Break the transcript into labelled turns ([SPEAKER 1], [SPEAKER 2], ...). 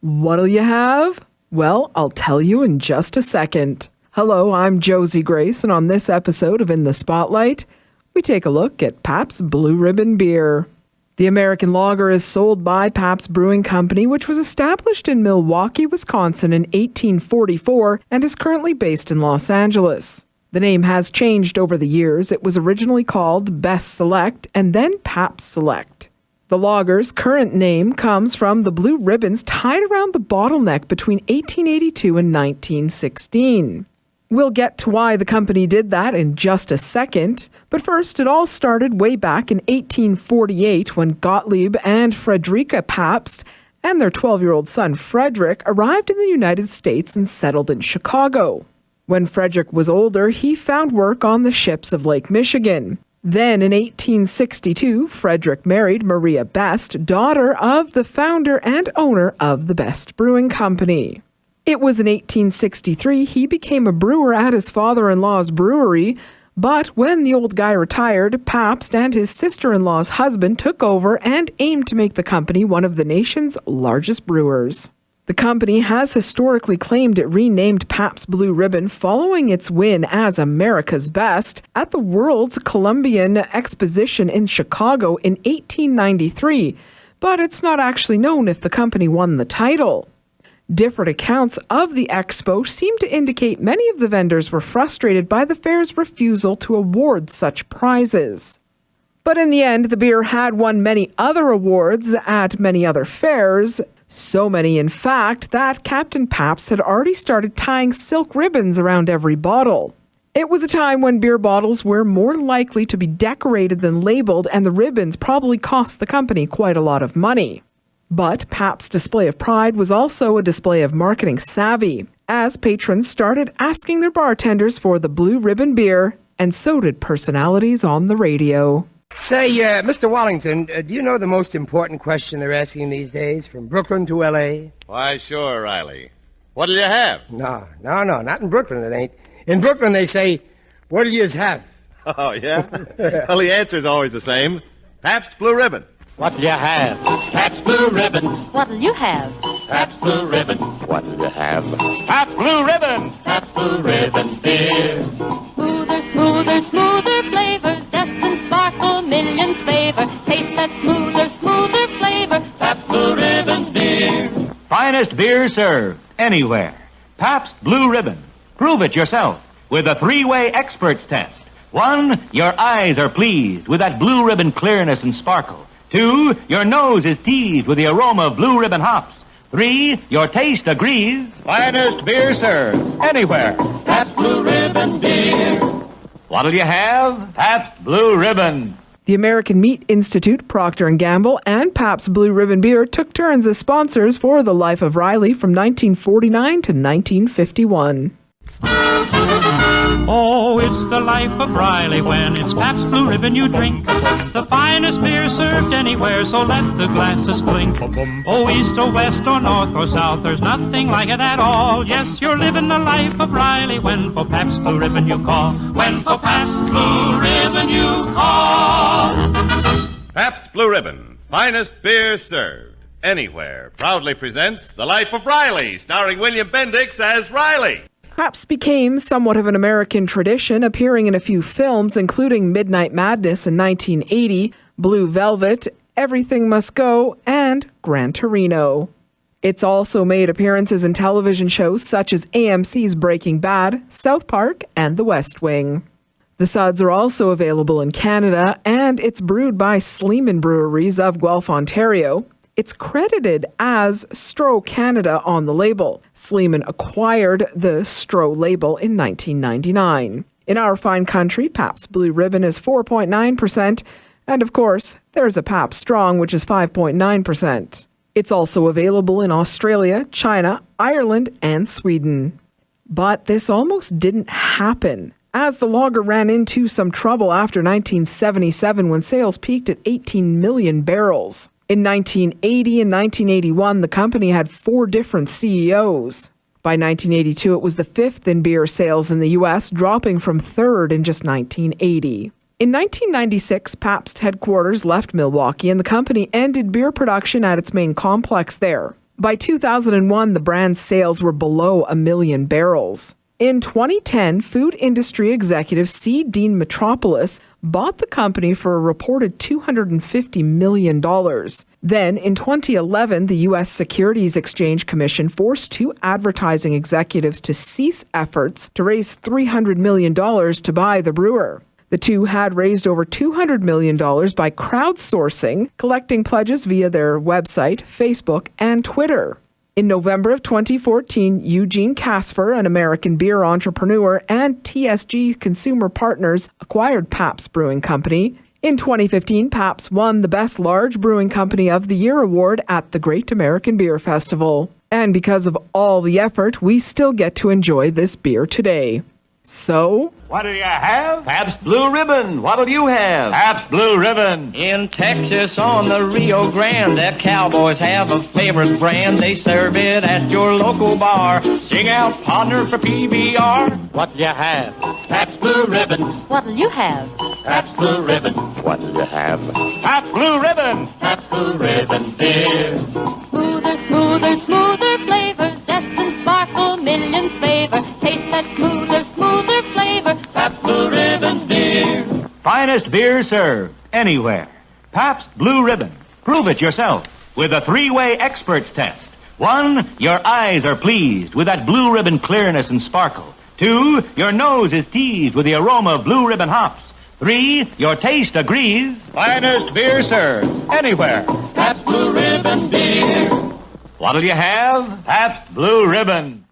[SPEAKER 1] What'll you have? Well, I'll tell you in just a second. Hello, I'm Josie Grace, and on this episode of In the Spotlight, we take a look at Pabst Blue Ribbon beer. The American lager is sold by Pabst Brewing Company, which was established in Milwaukee, Wisconsin in 1844 and is currently based in Los Angeles. The name has changed over the years. It was originally called Best Select and then Pabst Select. The lager's current name comes from the blue ribbons tied around the bottleneck between 1882 and 1916. We'll get to why the company did that in just a second, but first it all started way back in 1848 when Gottlieb and Friederike Pabst and their 12-year-old son Frederick arrived in the United States and settled in Chicago. When Frederick was older, he found work on the ships of Lake Michigan. Then in 1862, Frederick married Maria Best, daughter of the founder and owner of the Best Brewing Company. It was in 1863 he became a brewer at his father-in-law's brewery, but when the old guy retired, Pabst and his sister-in-law's husband took over and aimed to make the company one of the nation's largest brewers. The company has historically claimed it renamed Pabst Blue Ribbon following its win as America's Best at the World's Columbian Exposition in Chicago in 1893, but it's not actually known if the company won the title. Different accounts of the expo seem to indicate many of the vendors were frustrated by the fair's refusal to award such prizes. But in the end, the beer had won many other awards at many other fairs. So many, in fact, that Captain Pabst had already started tying silk ribbons around every bottle. It was a time when beer bottles were more likely to be decorated than labeled, and the ribbons probably cost the company quite a lot of money. But Pabst's display of pride was also a display of marketing savvy, as patrons started asking their bartenders for the blue ribbon beer, and so did personalities on the radio.
[SPEAKER 2] Say, Mr. Wallington, do you know the most important question they're asking these days from Brooklyn to L.A.?
[SPEAKER 3] Why, sure, Riley. What'll you have?
[SPEAKER 2] No, not in Brooklyn, it ain't. In Brooklyn, they say, what'll yous have?
[SPEAKER 3] Oh, yeah? Well, the answer's always the same. Pabst Blue Ribbon.
[SPEAKER 4] What'll you have?
[SPEAKER 5] Pabst Blue Ribbon.
[SPEAKER 6] What'll you have?
[SPEAKER 5] Pabst Blue Ribbon.
[SPEAKER 4] What'll you have?
[SPEAKER 5] Pabst Blue Ribbon. Pabst Blue Ribbon beer.
[SPEAKER 6] Smoother, smoother, smoother flavor. Zest and sparkle, millions favor. Taste that smoother, smoother flavor.
[SPEAKER 5] Pabst Blue Ribbon beer.
[SPEAKER 4] Finest beer served anywhere. Pabst Blue Ribbon. Prove it yourself with a three-way experts test. 1, your eyes are pleased with that blue ribbon clearness and sparkle. 2, your nose is teased with the aroma of blue ribbon hops. 3, your taste agrees. Finest beer served anywhere.
[SPEAKER 5] Pabst Blue Ribbon beer.
[SPEAKER 4] What'll you have? Pabst Blue Ribbon.
[SPEAKER 1] The American Meat Institute, Procter & Gamble, and Pabst Blue Ribbon Beer took turns as sponsors for The Life of Riley from 1949 to 1951.
[SPEAKER 7] Oh, it's the life of Riley when it's Pabst Blue Ribbon you drink. The finest beer served anywhere, so let the glasses clink. Oh, east or west or north or south, there's nothing like it at all. Yes, you're living the life of Riley when for Pabst Blue Ribbon you call. When for Pabst Blue Ribbon you call.
[SPEAKER 3] Pabst Blue Ribbon, finest beer served anywhere, proudly presents The Life of Riley, starring William Bendix as Riley.
[SPEAKER 1] Pabst became somewhat of an American tradition, appearing in a few films, including Midnight Madness in 1980, Blue Velvet, Everything Must Go, and Gran Torino. It's also made appearances in television shows such as AMC's Breaking Bad, South Park, and The West Wing. The suds are also available in Canada, and it's brewed by Sleeman Breweries of Guelph, Ontario. It's credited as Stroh Canada on the label. Sleeman acquired the Stroh label in 1999. In our fine country, Pabst Blue Ribbon is 4.9%, and of course, there's a Pabst Strong, which is 5.9%. It's also available in Australia, China, Ireland, and Sweden. But this almost didn't happen, as the lager ran into some trouble after 1977 when sales peaked at 18 million barrels. In 1980 and 1981, the company had 4 different CEOs. By 1982, it was the 5th in beer sales in the U.S., dropping from 3rd in just 1980. In 1996, Pabst headquarters left Milwaukee, and the company ended beer production at its main complex there. By 2001, the brand's sales were below 1 million barrels. In 2010, food industry executive C. Dean Metropoulos bought the company for a reported $250 million. Then, in 2011, the U.S. Securities Exchange Commission forced two advertising executives to cease efforts to raise $300 million to buy the brewer. The two had raised over $200 million by crowdsourcing, collecting pledges via their website, Facebook, and Twitter. In November of 2014, Eugene Casper, an American beer entrepreneur, and TSG Consumer Partners acquired Pabst Brewing Company. In 2015, Pabst won the Best Large Brewing Company of the Year award at the Great American Beer Festival. And because of all the effort, we still get to enjoy this beer today. So,
[SPEAKER 4] What'll you have? Pabst Blue Ribbon. What'll you have? Pabst Blue Ribbon.
[SPEAKER 5] In Texas on the Rio Grande, their cowboys have a favorite brand. They serve it at your local bar. Sing out, partner, for PBR. What'll you have? Pabst Blue Ribbon.
[SPEAKER 6] What'll you have?
[SPEAKER 5] Pabst Blue Ribbon.
[SPEAKER 4] What'll you have? Pabst Blue Ribbon.
[SPEAKER 5] Pabst Blue Ribbon beer.
[SPEAKER 6] Smoother, smoother, smoother flavors, zest and sparkle, millions favor. Taste that smoother, smoother flavor.
[SPEAKER 5] Pabst Blue Ribbon beer.
[SPEAKER 4] Finest beer served anywhere. Pabst Blue Ribbon. Prove it yourself with a three-way experts test. 1, your eyes are pleased with that blue ribbon clearness and sparkle. 2, your nose is teased with the aroma of blue ribbon hops. 3, your taste agrees. Finest beer served anywhere.
[SPEAKER 5] Pabst Blue Ribbon beer.
[SPEAKER 4] What'll you have? Pabst Blue Ribbon.